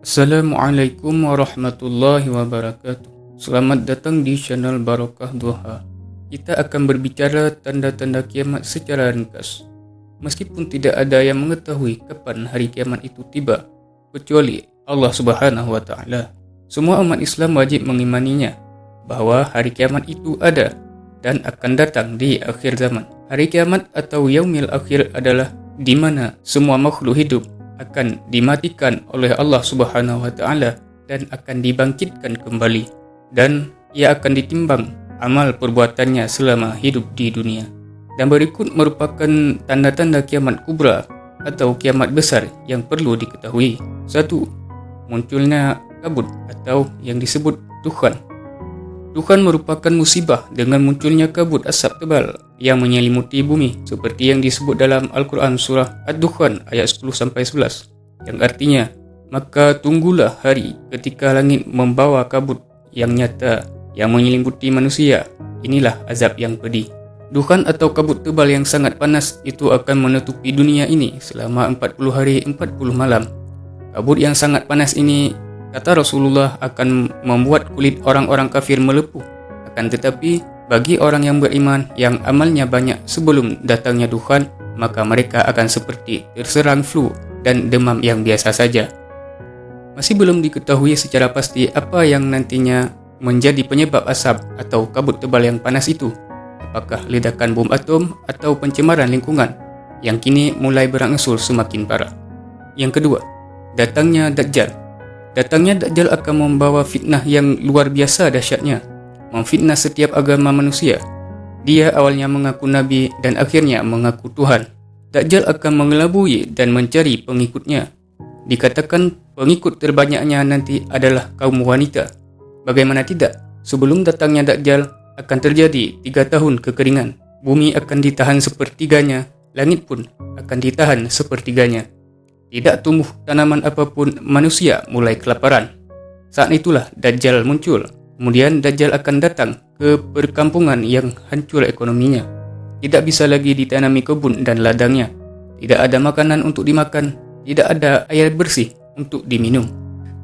Assalamualaikum warahmatullahi wabarakatuh. Selamat datang di channel Barokah Duha. Kita akan berbicara tanda-tanda kiamat secara ringkas. Meskipun tidak ada yang mengetahui kapan hari kiamat itu tiba, kecuali Allah Subhanahu wa Ta'ala. Semua umat Islam wajib mengimaninya bahwa hari kiamat itu ada dan akan datang di akhir zaman. Hari kiamat atau Yaumil Akhir adalah di mana semua makhluk hidup akan dimatikan oleh Allah Subhanahu wa Ta'ala dan akan dibangkitkan kembali, dan ia akan ditimbang amal perbuatannya selama hidup di dunia. Dan berikut merupakan tanda-tanda kiamat kubra atau kiamat besar yang perlu diketahui. 1. Munculnya kabut atau yang disebut dukhan. Dukhan merupakan musibah dengan munculnya kabut asap tebal yang menyelimuti bumi, seperti yang disebut dalam Al-Quran surah Ad-Dukhan ayat 10-11, yang artinya, maka tunggulah hari ketika langit membawa kabut yang nyata yang menyelimuti manusia. Inilah azab yang pedih. Dukhan atau kabut tebal yang sangat panas itu akan menutupi dunia ini selama 40 hari 40 malam. Kabut yang sangat panas ini, kata Rasulullah, akan membuat kulit orang-orang kafir melepuh. Akan tetapi, bagi orang yang beriman yang amalnya banyak sebelum datangnya dukhan, maka mereka akan seperti terserang flu dan demam yang biasa saja. Masih belum diketahui secara pasti apa yang nantinya menjadi penyebab asap atau kabut tebal yang panas itu. Apakah ledakan bom atom atau pencemaran lingkungan yang kini mulai berangsur semakin parah. Yang kedua, datangnya Dajjal. Datangnya Dajjal akan membawa fitnah yang luar biasa dahsyatnya, memfitnah setiap agama manusia. Dia awalnya mengaku nabi dan akhirnya mengaku Tuhan. Dajjal akan mengelabui dan mencari pengikutnya. Dikatakan pengikut terbanyaknya nanti adalah kaum wanita. Bagaimana tidak? Sebelum datangnya Dajjal akan terjadi 3 tahun kekeringan. Bumi akan ditahan sepertiganya, langit pun akan ditahan sepertiganya. Tidak tumbuh tanaman apapun, manusia mulai kelaparan. Saat itulah Dajjal muncul. Kemudian Dajjal akan datang ke perkampungan yang hancur ekonominya. Tidak bisa lagi ditanami kebun dan ladangnya. Tidak ada makanan untuk dimakan. Tidak ada air bersih untuk diminum.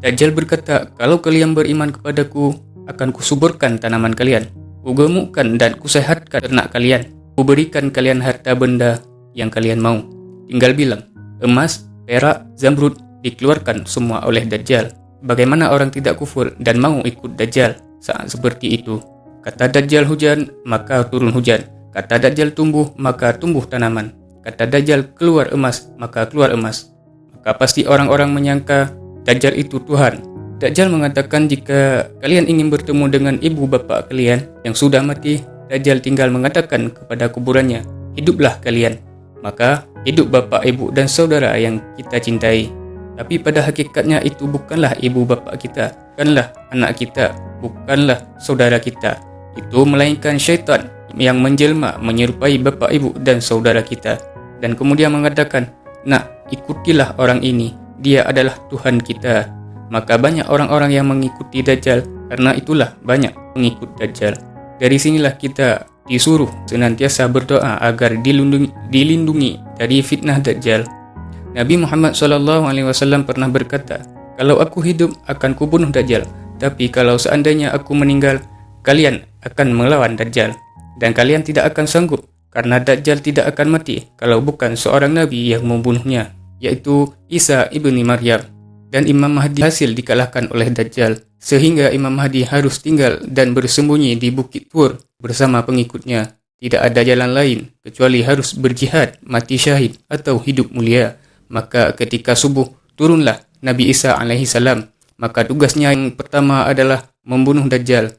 Dajjal berkata, kalau kalian beriman kepadaku, akan kusuburkan tanaman kalian. Kugemukkan dan kusehatkan ternak kalian. Kuberikan kalian harta benda yang kalian mau. Tinggal bilang, emas, perak, zamrud dikeluarkan semua oleh Dajjal. Bagaimana orang tidak kufur dan mau ikut Dajjal saat seperti itu? Kata Dajjal hujan, maka turun hujan. Kata Dajjal tumbuh, maka tumbuh tanaman. Kata Dajjal keluar emas, maka keluar emas. Maka pasti orang-orang menyangka Dajjal itu Tuhan. Dajjal mengatakan, jika kalian ingin bertemu dengan ibu bapa kalian yang sudah mati, Dajjal tinggal mengatakan kepada kuburannya, hiduplah kalian. Maka hidup bapa, ibu dan saudara yang kita cintai. Tapi pada hakikatnya itu bukanlah ibu bapa kita, bukanlah anak kita, bukanlah saudara kita. Itu melainkan syaitan yang menjelma menyerupai bapa, ibu dan saudara kita. Dan kemudian mengatakan, nak, ikutilah orang ini, dia adalah Tuhan kita. Maka banyak orang-orang yang mengikuti Dajjal, karena itulah banyak pengikut Dajjal. Dari sinilah kita disuruh senantiasa berdoa agar dilindungi dari fitnah Dajjal. Nabi Muhammad SAW pernah berkata, kalau aku hidup akan kubunuh Dajjal, tapi kalau seandainya aku meninggal, kalian akan melawan Dajjal. Dan kalian tidak akan sanggup, karena Dajjal tidak akan mati kalau bukan seorang Nabi yang membunuhnya, yaitu Isa ibni Maryam. Dan Imam Mahdi hasil dikalahkan oleh Dajjal, sehingga Imam Mahdi harus tinggal dan bersembunyi di Bukit Tur bersama pengikutnya. Tidak ada jalan lain kecuali harus berjihad, mati syahid atau hidup mulia. Maka ketika subuh turunlah Nabi Isa alaihissalam. Maka tugasnya yang pertama adalah membunuh Dajjal.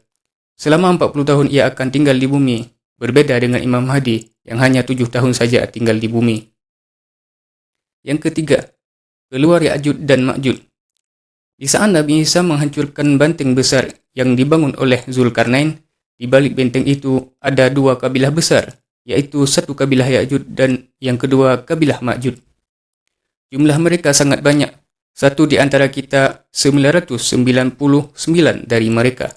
Selama 40 tahun ia akan tinggal di bumi, berbeda dengan Imam Mahdi yang hanya 7 tahun saja tinggal di bumi. Yang ketiga, keluar Ya'juj dan Ma'juj. Di saat Nabi Isa menghancurkan benteng besar yang dibangun oleh Zulkarnain, di balik benteng itu ada 2 kabilah besar, yaitu satu kabilah Ya'juj dan yang kedua kabilah Ma'juj. Jumlah mereka sangat banyak. Satu di antara kita 999 dari mereka.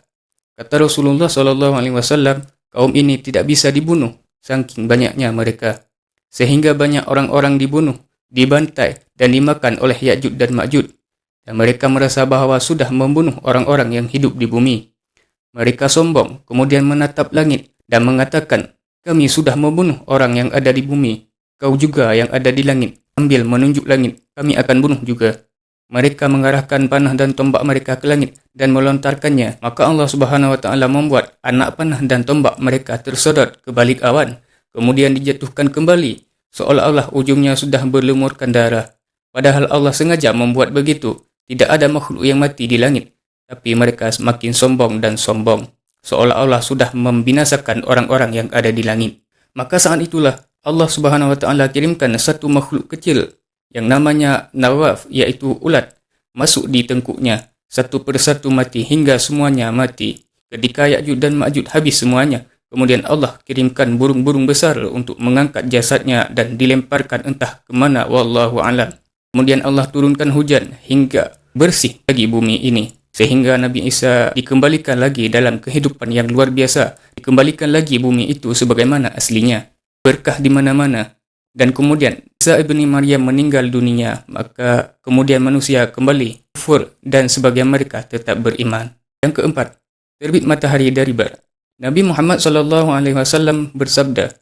Kata Rasulullah SAW, kaum ini tidak bisa dibunuh saking banyaknya mereka. Sehingga banyak orang-orang dibunuh, dibantai dan dimakan oleh Ya'juj dan Ma'juj. dan mereka merasa bahawa sudah membunuh orang-orang yang hidup di bumi. Mereka sombong, kemudian menatap langit dan mengatakan, kami sudah membunuh orang yang ada di bumi. Kau juga yang ada di langit, ambil menunjuk langit, kami akan bunuh juga. Mereka mengarahkan panah dan tombak mereka ke langit dan melontarkannya. Maka Allah Subhanahu Wa Taala membuat anak panah dan tombak mereka tersodot ke balik awan, kemudian dijatuhkan kembali, seolah-olah ujungnya sudah berlumurkan darah. Padahal Allah sengaja membuat begitu. Tidak ada makhluk yang mati di langit, tapi mereka semakin sombong dan sombong, seolah-olah sudah membinasakan orang-orang yang ada di langit. Maka saat itulah Allah Subhanahu Wa Taala kirimkan satu makhluk kecil yang namanya Nawaf, iaitu ulat, masuk di tengkuknya. Satu persatu mati hingga semuanya mati. Ketika Ya'juj dan Ma'juj habis semuanya, kemudian Allah kirimkan burung-burung besar untuk mengangkat jasadnya dan dilemparkan entah ke mana, wallahu a'lam. Kemudian Allah turunkan hujan hingga bersih lagi bumi ini, sehingga Nabi Isa dikembalikan lagi dalam kehidupan yang luar biasa. Dikembalikan lagi bumi itu sebagaimana aslinya, berkah di mana-mana. Dan kemudian Isa ibni Maryam meninggal dunia, maka kemudian manusia kembali kufur dan sebagian mereka tetap beriman. Yang keempat, terbit matahari dari barat. Nabi Muhammad SAW bersabda,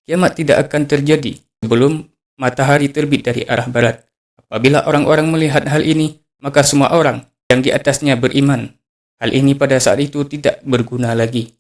kiamat tidak akan terjadi sebelum matahari terbit dari arah barat. Apabila orang-orang melihat hal ini, maka semua orang yang di atasnya beriman. Hal ini pada saat itu tidak berguna lagi.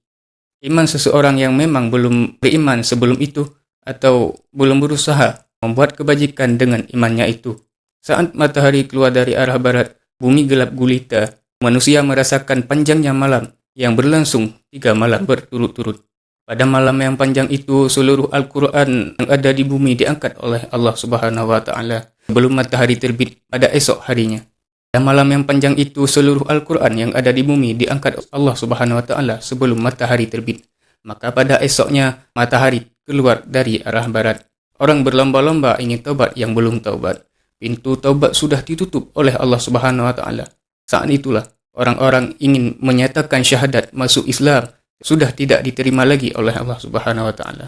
Iman seseorang yang memang belum beriman sebelum itu, atau belum berusaha membuat kebajikan dengan imannya itu. Saat matahari keluar dari arah barat, bumi gelap gulita. Manusia merasakan panjangnya malam yang berlangsung 3 malam berturut-turut. Pada malam yang panjang itu, seluruh Al-Quran yang ada di bumi diangkat oleh Allah Subhanahu Wa Taala sebelum matahari terbit pada esok harinya. Pada malam yang panjang itu, seluruh Al-Quran yang ada di bumi diangkat Allah Subhanahu Wa Taala sebelum matahari terbit. Maka pada esoknya, matahari keluar dari arah barat. Orang berlomba-lomba ingin taubat yang belum taubat. Pintu taubat sudah ditutup oleh Allah Subhanahu Wa Taala. Saat itulah orang-orang ingin menyatakan syahadat masuk Islam, sudah tidak diterima lagi oleh Allah Subhanahu Wa Taala.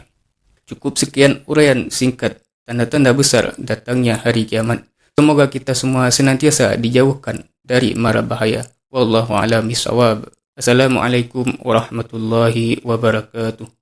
Cukup sekian uraian singkat tanda-tanda besar datangnya hari kiamat. Semoga kita semua senantiasa dijauhkan dari mara bahaya. Wallahu a'lam bishawab. Assalamualaikum warahmatullahi wabarakatuh.